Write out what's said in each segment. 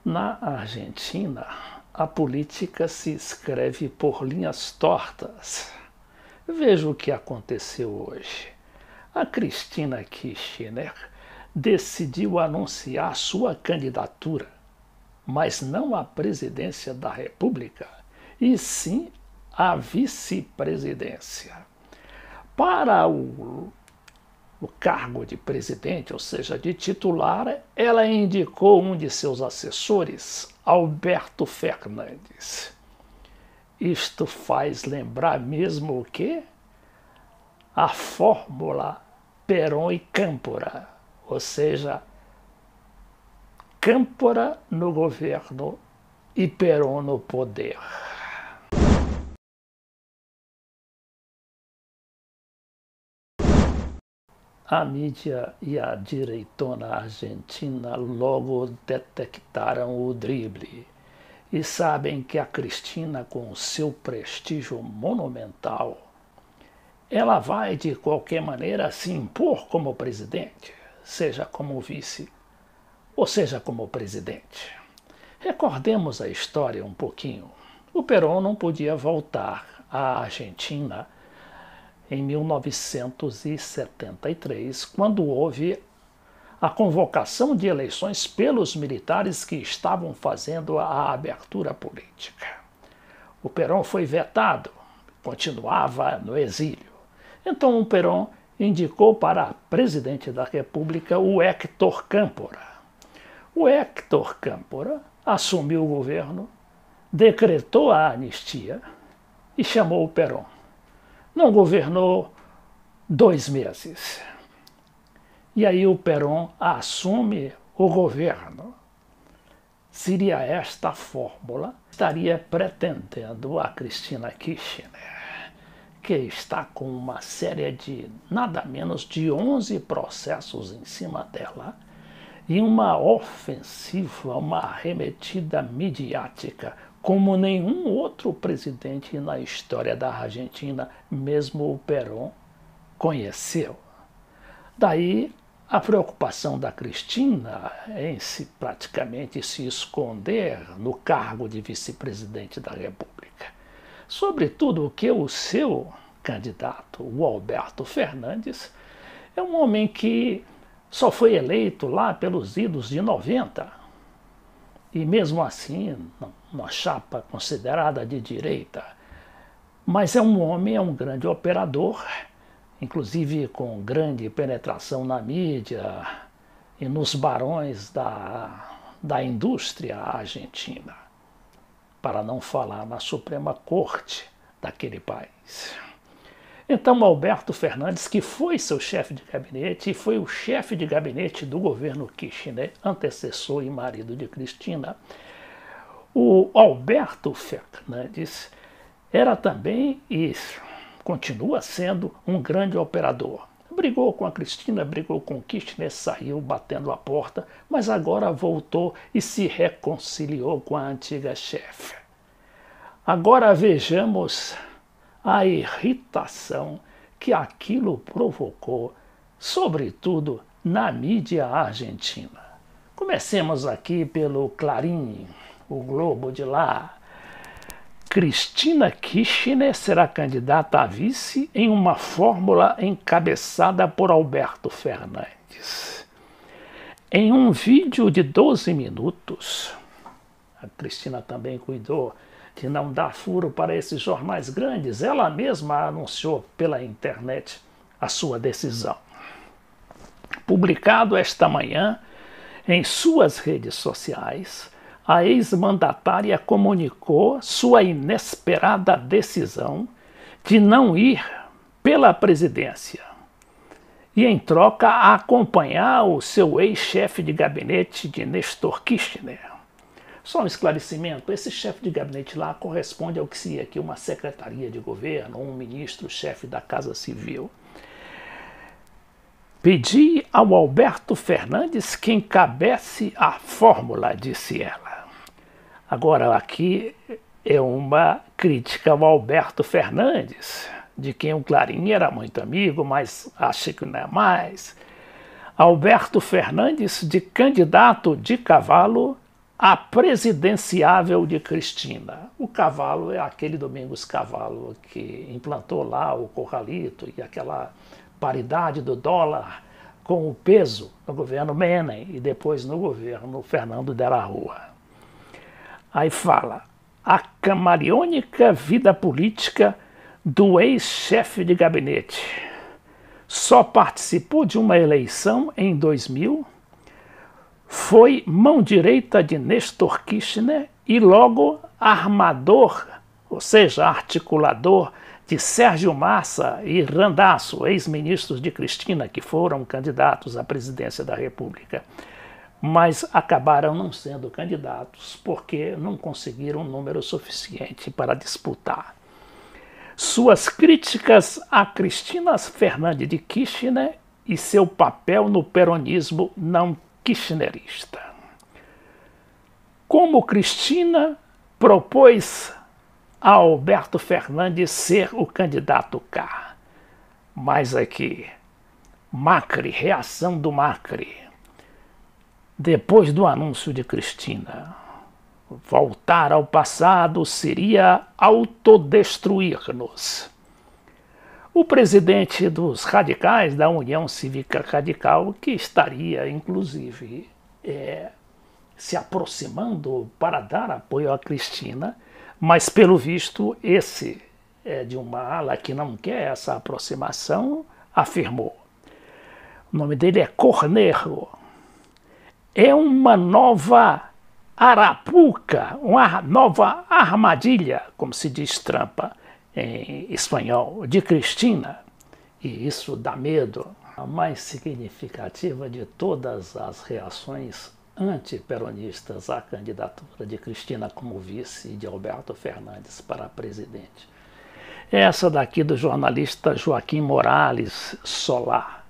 Na Argentina, a política se escreve por linhas tortas. Veja o que aconteceu hoje. A Cristina Kirchner decidiu anunciar sua candidatura, mas não à presidência da República, e sim à vice-presidência. Para o cargo de presidente, ou seja, de titular, ela indicou um de seus assessores, Alberto Fernandes. Isto faz lembrar mesmo o quê? A fórmula Perón e Câmpora, ou seja, Câmpora no governo e Perón no poder. A mídia e a direitona argentina logo detectaram o drible e sabem que a Cristina, com seu prestígio monumental, ela vai de qualquer maneira se impor como presidente, seja como vice ou seja como presidente. Recordemos a história um pouquinho. O Perón não podia voltar à Argentina em 1973, quando houve a convocação de eleições pelos militares que estavam fazendo a abertura política. O Perón foi vetado, continuava no exílio. Então o Perón indicou para presidente da República o Héctor Câmpora. O Héctor Câmpora assumiu o governo, decretou a anistia e chamou o Perón. Não governou 2 meses. E aí o Perón assume o governo. Seria esta a fórmula que estaria pretendendo a Cristina Kirchner, que está com uma série de nada menos de 11 processos em cima dela e uma ofensiva, uma arremetida midiática como nenhum outro presidente na história da Argentina, mesmo o Perón, conheceu. Daí a preocupação da Cristina em praticamente se esconder no cargo de vice-presidente da República. Sobretudo que o seu candidato, o Alberto Fernandes, é um homem que só foi eleito lá pelos idos de 90, e mesmo assim, uma chapa considerada de direita. Mas é um homem, é um grande operador, inclusive com grande penetração na mídia e nos barões da indústria argentina, para não falar na Suprema Corte daquele país. Então, Alberto Fernandes, que foi seu chefe de gabinete e foi o chefe de gabinete do governo Kirchner, antecessor e marido de Cristina, o Alberto Fernandes era também, e continua sendo, um grande operador. Brigou com a Cristina, brigou com Kirchner, saiu batendo a porta, mas agora voltou e se reconciliou com a antiga chefe. Agora vejamos a irritação que aquilo provocou, sobretudo na mídia argentina. Comecemos aqui pelo Clarín, o Globo de lá. Cristina Kirchner será candidata a vice em uma fórmula encabeçada por Alberto Fernandes. Em um vídeo de 12 minutos, a Cristina também cuidou de não dar furo para esses jornais grandes, ela mesma anunciou pela internet a sua decisão. Publicado esta manhã em suas redes sociais, a ex-mandatária comunicou sua inesperada decisão de não ir pela presidência e, em troca, acompanhar o seu ex-chefe de gabinete de Néstor Kirchner. Só um esclarecimento, esse chefe de gabinete lá corresponde ao que seria aqui uma secretaria de governo, um ministro-chefe da Casa Civil. Pedi ao Alberto Fernandes que encabece a fórmula, disse ela. Agora aqui é uma crítica ao Alberto Fernandes, de quem o Clarín era muito amigo, mas acho que não é mais. Alberto Fernandes, de candidato de cavalo, a presidenciável de Cristina. O cavalo é aquele Domingos Cavalo que implantou lá o corralito e aquela paridade do dólar com o peso no governo Menem e depois no governo Fernando de la Rua. Aí fala, a camaleônica vida política do ex-chefe de gabinete. Só participou de uma eleição em 2000, foi mão direita de Néstor Kirchner e logo armador, ou seja, articulador de Sérgio Massa e Randazzo, ex-ministros de Cristina, que foram candidatos à presidência da República, mas acabaram não sendo candidatos porque não conseguiram um número suficiente para disputar. Suas críticas a Cristina Fernandes de Kirchner e seu papel no peronismo não kirchnerista. Como Cristina propôs a Alberto Fernandes ser o candidato K. Mas aqui, Macri, reação do Macri. Depois do anúncio de Cristina, voltar ao passado seria autodestruir-nos. O presidente dos radicais da União Cívica Radical, que estaria, inclusive, se aproximando para dar apoio a Cristina, mas, pelo visto, esse é de uma ala que não quer essa aproximação, afirmou. O nome dele é Cornejo. É uma nova arapuca, uma nova armadilha, como se diz trampa em espanhol, de Cristina. E isso dá medo. A mais significativa de todas as reações antiperonistas à candidatura de Cristina como vice e de Alberto Fernandes para presidente. Essa daqui do jornalista Joaquim Morales Solar.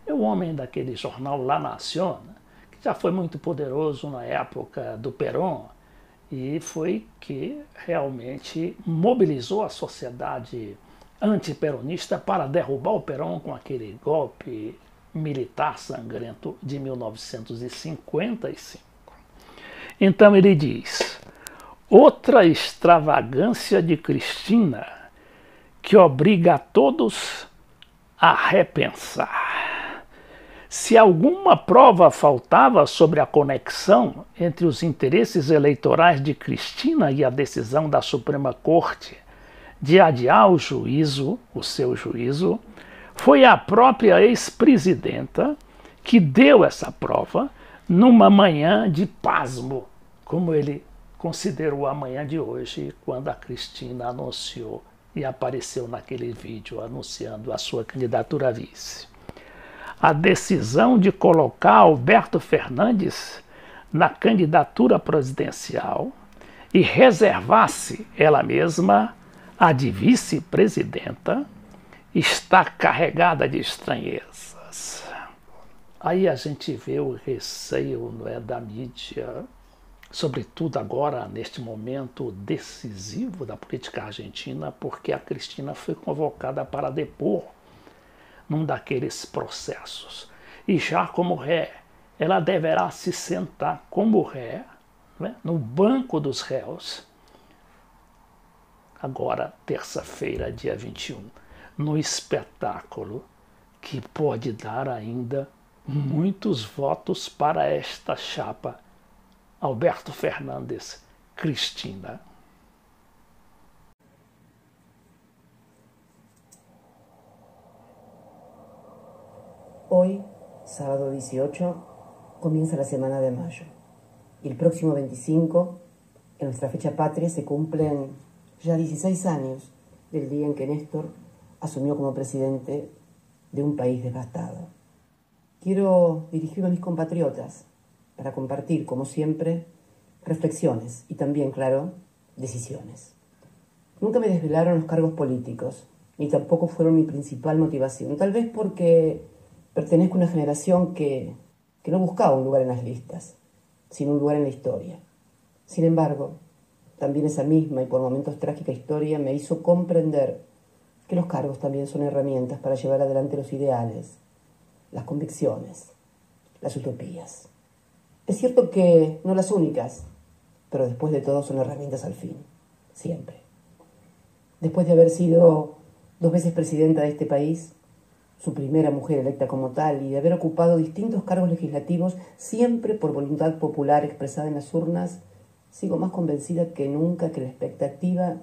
É o homem daquele jornal La Nación, que já foi muito poderoso na época do Perón e foi que realmente mobilizou a sociedade antiperonista para derrubar o Perón com aquele golpe militar sangrento de 1955. Então ele diz, outra extravagância de Cristina que obriga a todos a repensar. Se alguma prova faltava sobre a conexão entre os interesses eleitorais de Cristina e a decisão da Suprema Corte de adiar o seu juízo, foi a própria ex-presidenta que deu essa prova numa manhã de pasmo, como ele considerou a manhã de hoje, quando a Cristina anunciou e apareceu naquele vídeo anunciando a sua candidatura a vice. A decisão de colocar Alberto Fernandes na candidatura presidencial e reservar-se ela mesma a de vice-presidenta está carregada de estranhezas. Aí a gente vê o receio, não é, da mídia, sobretudo agora, neste momento decisivo da política argentina, porque a Cristina foi convocada para depor num daqueles processos. E já como ré, ela deverá se sentar como ré, né, no banco dos réus, agora, terça-feira, dia 21, no espetáculo que pode dar ainda muitos votos para esta chapa Alberto Fernandes, Cristina. Hoy, sábado 18, comienza la semana de mayo. Y el próximo 25, en nuestra fecha patria, se cumplen ya 16 años del día en que Néstor asumió como presidente de un país devastado. Quiero dirigirme a mis compatriotas para compartir, como siempre, reflexiones y también, claro, decisiones. Nunca me desvelaron los cargos políticos, ni tampoco fueron mi principal motivación, tal vez porque pertenezco a una generación que no buscaba un lugar en las listas, sino un lugar en la historia. Sin embargo, también esa misma y por momentos trágica historia me hizo comprender que los cargos también son herramientas para llevar adelante los ideales, las convicciones, las utopías. Es cierto que no las únicas, pero después de todo son herramientas al fin, siempre. Después de haber sido 2 veces presidenta de este país, su primera mujer electa como tal, y de haber ocupado distintos cargos legislativos, siempre por voluntad popular expresada en las urnas, sigo más convencida que nunca que la expectativa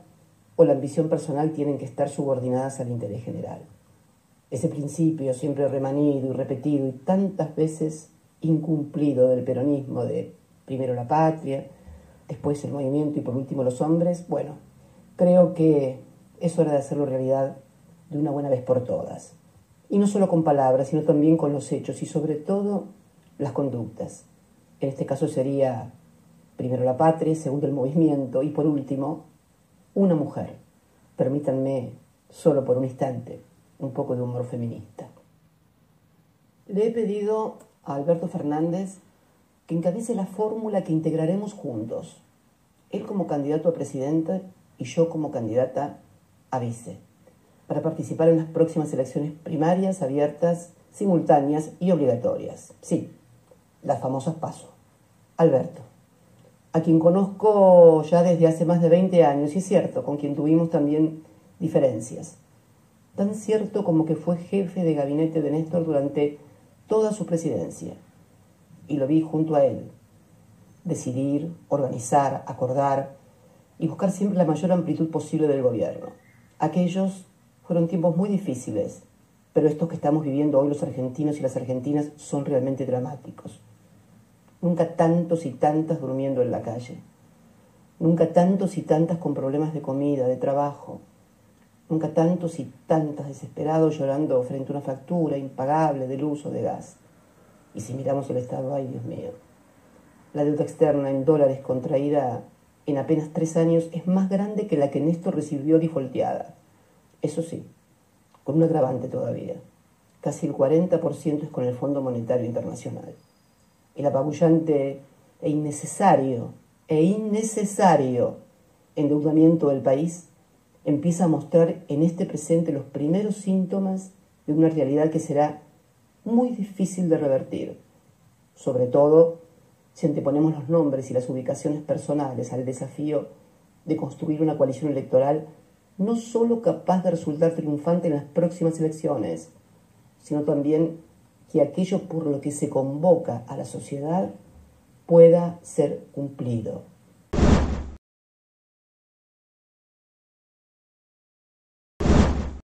o la ambición personal tienen que estar subordinadas al interés general. Ese principio siempre remanido y repetido y tantas veces incumplido del peronismo de primero la patria, después el movimiento y por último los hombres, bueno, creo que es hora de hacerlo realidad de una buena vez por todas. Y no solo con palabras, sino también con los hechos y sobre todo las conductas. En este caso sería primero la patria, segundo el movimiento y por último una mujer. Permítanme, solo por un instante, un poco de humor feminista. Le he pedido a Alberto Fernández que encabece la fórmula que integraremos juntos. Él como candidato a presidente y yo como candidata a vice, para participar en las próximas elecciones primarias, abiertas, simultáneas y obligatorias. Sí, las famosas PASO. Alberto, a quien conozco ya desde hace más de 20 años, y es cierto, con quien tuvimos también diferencias. Tan cierto como que fue jefe de gabinete de Néstor durante toda su presidencia. Y lo vi junto a él. Decidir, organizar, acordar y buscar siempre la mayor amplitud posible del gobierno. Aquellos fueron tiempos muy difíciles, pero estos que estamos viviendo hoy los argentinos y las argentinas son realmente dramáticos. Nunca tantos y tantas durmiendo en la calle. Nunca tantos y tantas con problemas de comida, de trabajo. Nunca tantos y tantas desesperados llorando frente a una factura impagable de luz o de gas. Y si miramos el estado, ay Dios mío, la deuda externa en dólares contraída en apenas 3 años es más grande que la que Néstor recibió defaulteada. Eso sí, con un agravante todavía. Casi el 40% es con el Fondo Monetario Internacional. El apabullante e innecesario endeudamiento del país empieza a mostrar en este presente los primeros síntomas de una realidad que será muy difícil de revertir, sobre todo si anteponemos los nombres y las ubicaciones personales al desafío de construir una coalición electoral no solo capaz de resultar triunfante en las próximas elecciones, sino también que aquello por lo que se convoca a la sociedad pueda ser cumplido.